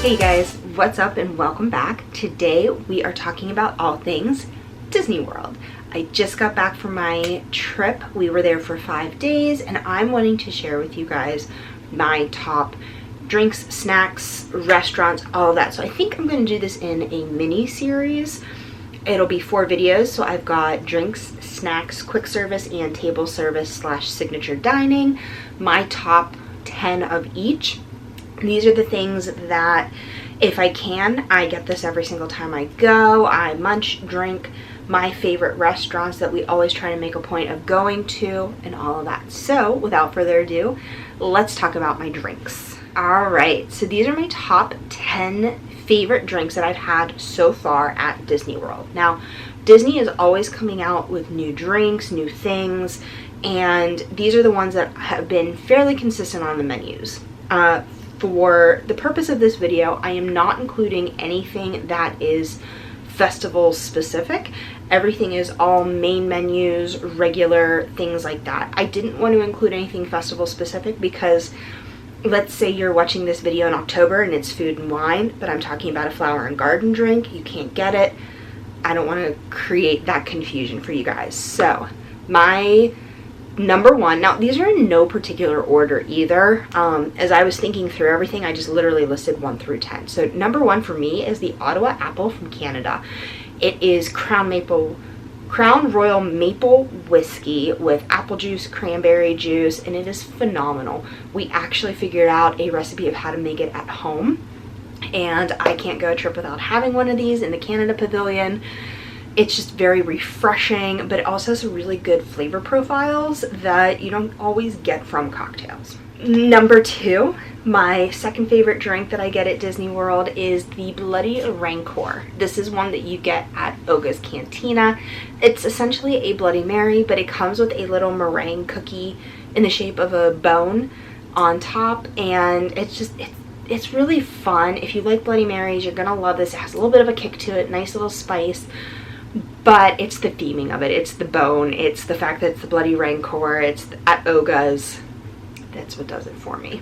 Hey guys, what's up and welcome back. Today we are talking about all things Disney World. I just got back from my trip. We were there for 5 days and I'm wanting to share with you guys my top drinks, snacks, restaurants, all of that. So I think I'm going to do this in a mini series. It'll be 4 videos. So I've got drinks, snacks, quick service, and table service / signature dining. My top 10 of each. These are the things that, if I can, I get this every single time I go. I munch, drink, my favorite restaurants that we always try to make a point of going to, and all of that. So, without further ado, let's talk about my drinks. Alright, so these are my top 10 favorite drinks that I've had so far at Disney World. Now, Disney is always coming out with new drinks, new things, and these are the ones that have been fairly consistent on the menus. For the purpose of this video, I am not including anything that is festival specific. Everything is all main menus, regular things like that. I didn't want to include anything festival specific because let's say you're watching this video in October and it's food and wine, but I'm talking about a flower and garden drink. You can't get it. I don't want to create that confusion for you guys. So my number one, now these are in no particular order either. As I was thinking through everything, I just literally listed 1 through 10. So number 1 for me is the Ottawa Apple from Canada. It is Crown Royal Maple Whiskey with apple juice, cranberry juice, and it is phenomenal. We actually figured out a recipe of how to make it at home, and I can't go a trip without having one of these in the Canada Pavilion. It's just very refreshing, but it also has really good flavor profiles that you don't always get from cocktails. Number 2, my second favorite drink that I get at Disney World is the Bloody Rancor. This is one that you get at Oga's Cantina. It's essentially a Bloody Mary, but it comes with a little meringue cookie in the shape of a bone on top, and it's really fun. If you like Bloody Marys, you're gonna love this. It has a little bit of a kick to it, nice little spice. But it's the theming of it. It's the bone. It's the fact that it's the Bloody Rancor. It's at Oga's. That's what does it for me.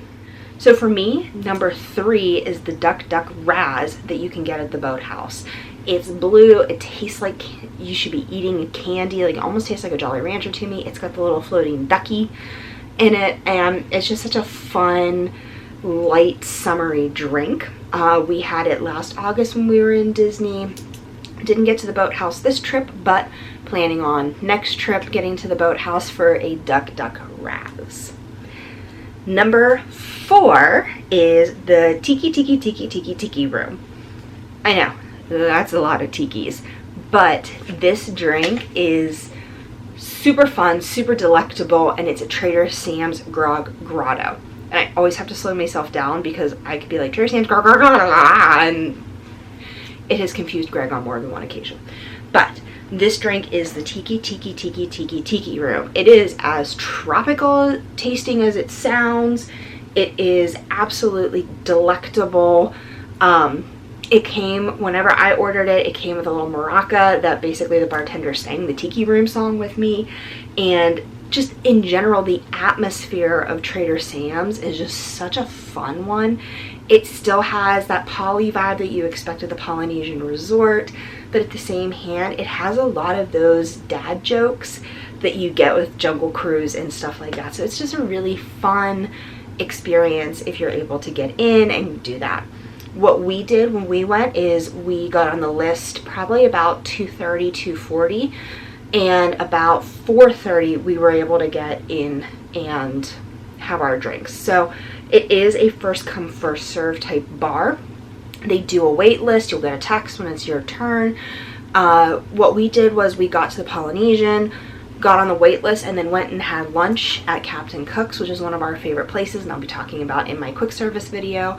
So for me, number 3 is the Duck Duck Raz that you can get at the Boathouse. It's blue. It tastes like you should be eating a candy. Like, it almost tastes like a Jolly Rancher to me. It's got the little floating ducky in it. And it's just such a fun, light, summery drink. We had it last August when we were in Disney. Didn't get to the Boathouse this trip, but planning on next trip getting to the Boathouse for a Duck Duck Raz. Number 4 is the Tiki Tiki Tiki Tiki Tiki Room. I know, that's a lot of tikis, but this drink is super fun, super delectable, and it's at Trader Sam's Grog Grotto. And I always have to slow myself down because I could be like, Trader Sam's Grog Grotto, and it has confused Greg on more than one occasion. But this drink is the Tiki Tiki Tiki Tiki Tiki Room. It is as tropical tasting as it sounds. It is absolutely delectable. It came, whenever I ordered it, it came with a little maraca that basically the bartender sang the Tiki Room song with me. And just in general, the atmosphere of Trader Sam's is just such a fun one. It still has that Poly vibe that you expect at the Polynesian Resort, but at the same hand, it has a lot of those dad jokes that you get with Jungle Cruise and stuff like that. So it's just a really fun experience if you're able to get in and do that. What we did when we went is we got on the list probably about 2:30, 2:40, and about 4:30 we were able to get in and have our drinks. So it is a first come first serve type bar. They do a wait list. You'll get a text when it's your turn. What we did was we got to the Polynesian, got on the wait list, and then went and had lunch at Captain Cook's, which is one of our favorite places, and I'll be talking about in my quick service video.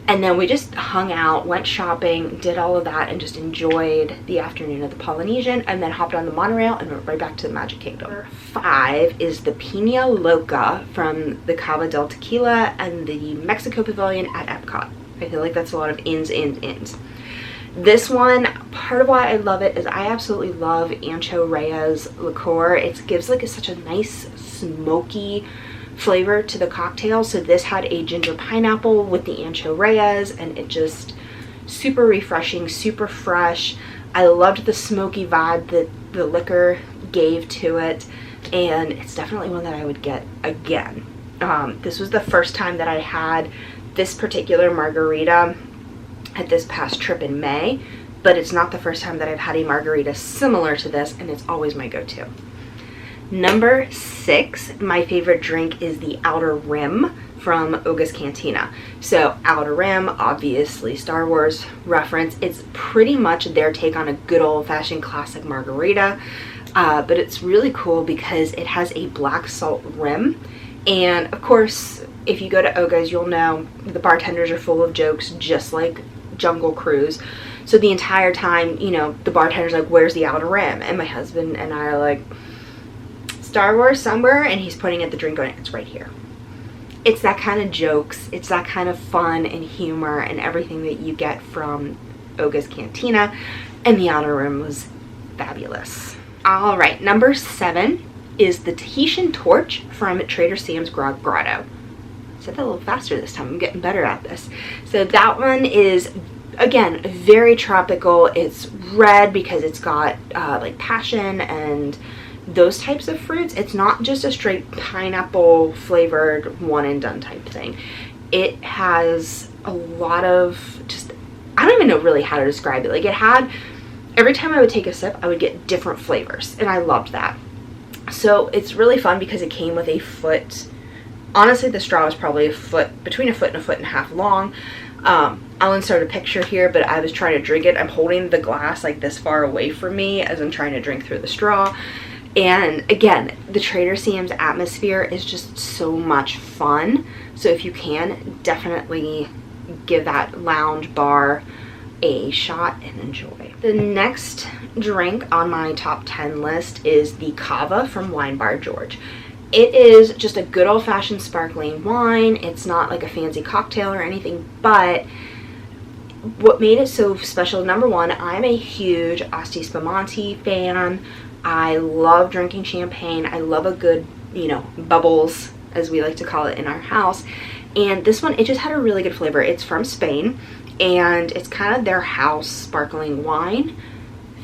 And then we just hung out, went shopping, did all of that, and just enjoyed the afternoon at the Polynesian, and then hopped on the monorail and went right back to the Magic Kingdom. Number 5 is the Pina Loca from the Kava del Tequila and the Mexico Pavilion at Epcot. I feel like that's a lot of ins. This one, part of why I love it is I absolutely love Ancho Reyes liqueur. It gives like such a nice smoky flavor to the cocktail. So this had a ginger pineapple with the ancho reyes, and it just super refreshing, super fresh. I loved the smoky vibe that the liquor gave to it, and it's definitely one that I would get again. This was the first time that I had this particular margarita at this past trip in May, but it's not the first time that I've had a margarita similar to this, and it's always my go-to. Number 6, my favorite drink is the Outer Rim from Oga's Cantina. So Outer Rim, obviously Star Wars reference. It's pretty much their take on a good old-fashioned classic margarita, but it's really cool because it has a black salt rim. And of course, if you go to Oga's, you'll know the bartenders are full of jokes, just like Jungle Cruise. So the entire time, you know, the bartender's like, where's the Outer Rim? And my husband and I are like, Star Wars somewhere, and he's pointing at the drink going, it's right here. It's that kind of jokes, it's that kind of fun and humor and everything that you get from Oga's Cantina, and the Outer Rim was fabulous. All right, number 7 is the Tahitian Torch from Trader Sam's Grog Grotto. I said that a little faster this time, I'm getting better at this. So that one is, again, very tropical. It's red because it's got like passion and those types of fruits. It's not just a straight pineapple flavored one and done type thing. It has a lot of just, I don't even know really how to describe it. Like, it had, every time I would take a sip, I would get different flavors, and I loved that. So it's really fun because it came with a foot, honestly the straw was probably a foot, between a foot and a half long. I'll insert a picture here, but I was trying to drink it. I'm holding the glass like this far away from me as I'm trying to drink through the straw. And again, the Trader Sam's atmosphere is just so much fun. So if you can, definitely give that lounge bar a shot and enjoy. The next drink on my top 10 list is the Kava from Wine Bar George. It is just a good old-fashioned sparkling wine. It's not like a fancy cocktail or anything, but what made it so special, number one, I'm a huge Asti Spumante fan. I love drinking champagne. I love a good, you know, bubbles, as we like to call it in our house. And this one, it just had a really good flavor. It's from Spain, and it's kind of their house sparkling wine.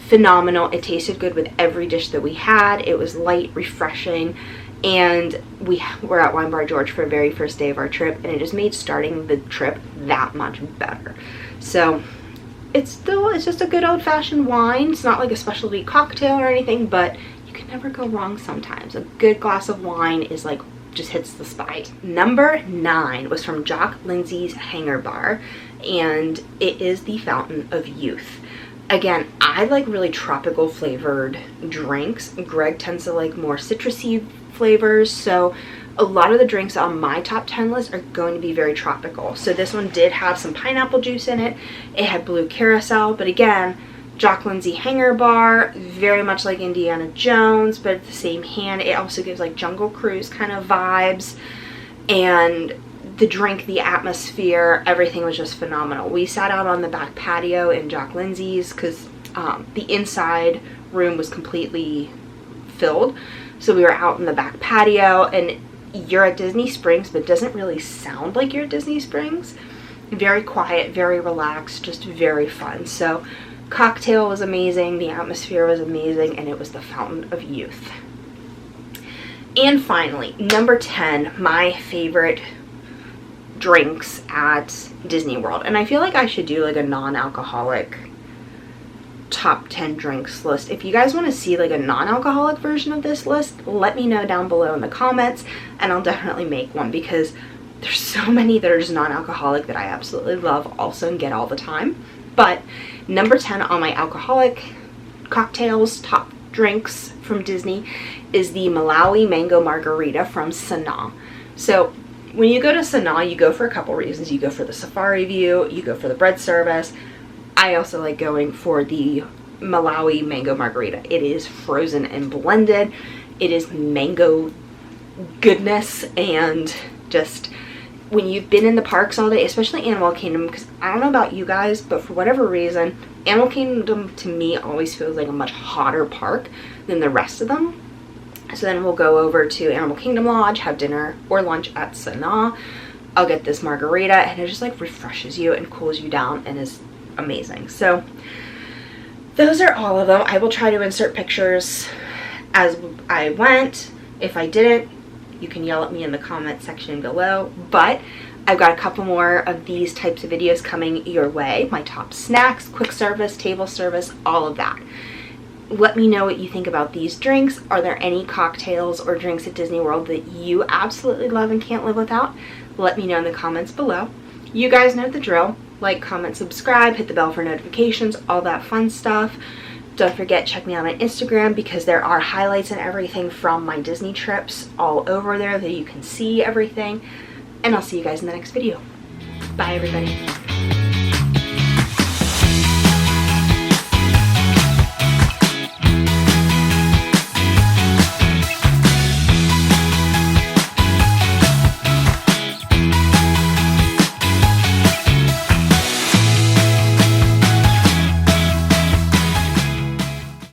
Phenomenal. It tasted good with every dish that we had. It was light, refreshing, and we were at Wine Bar George for the very first day of our trip, and it just made starting the trip that much better. So it's just a good old-fashioned wine. It's not like a specialty cocktail or anything, but you can never go wrong sometimes. A good glass of wine is like, just hits the spot. Number 9 was from Jock Lindsay's Hanger Bar, and it is the Fountain of Youth. Again, I like really tropical flavored drinks. Greg tends to like more citrusy flavors, so a lot of the drinks on my top 10 list are going to be very tropical. So this one did have some pineapple juice in it. It had blue carousel, but again, Jock Lindsay Hanger Bar, very much like Indiana Jones, but at the same hand, it also gives like Jungle Cruise kind of vibes. And the drink, the atmosphere, everything was just phenomenal. We sat out on the back patio in Jock Lindsay's because the inside room was completely filled. So we were out in the back patio, and you're at Disney Springs, but it doesn't really sound like you're at Disney Springs. Very quiet, very relaxed, just very fun. So cocktail was amazing, the atmosphere was amazing, and it was the Fountain of Youth. And finally, number 10, my favorite drinks at Disney World. And I feel like I should do like a non-alcoholic top 10 drinks list. If you guys want to see like a non-alcoholic version of this list, let me know down below in the comments, and I'll definitely make one, because there's so many that are just non-alcoholic that I absolutely love also and get all the time. But number 10 on my alcoholic cocktails top drinks from Disney is the Malawi Mango Margarita from Sanaa. So when you go to Sanaa, you go for a couple reasons. You go for the safari view, you go for the bread service. I also like going for the Malawi Mango Margarita. It is frozen and blended. It is mango goodness, and just when you've been in the parks all day, especially Animal Kingdom, because I don't know about you guys, but for whatever reason, Animal Kingdom to me always feels like a much hotter park than the rest of them. So then we'll go over to Animal Kingdom Lodge, have dinner or lunch at Sanaa. I'll get this margarita, and it just like refreshes you and cools you down and is amazing. So those are all of them. I will try to insert pictures as I went. If I didn't, you can yell at me in the comment section below, but I've got a couple more of these types of videos coming your way. My top snacks, quick service, table service, all of that. Let me know what you think about these drinks. Are there any cocktails or drinks at Disney World that you absolutely love and can't live without? Let me know in the comments below. You guys know the drill. Like, comment, subscribe, hit the bell for notifications, all that fun stuff. Don't forget, check me out on Instagram because there are highlights and everything from my Disney trips all over there that you can see everything. And I'll see you guys in the next video. Bye, everybody.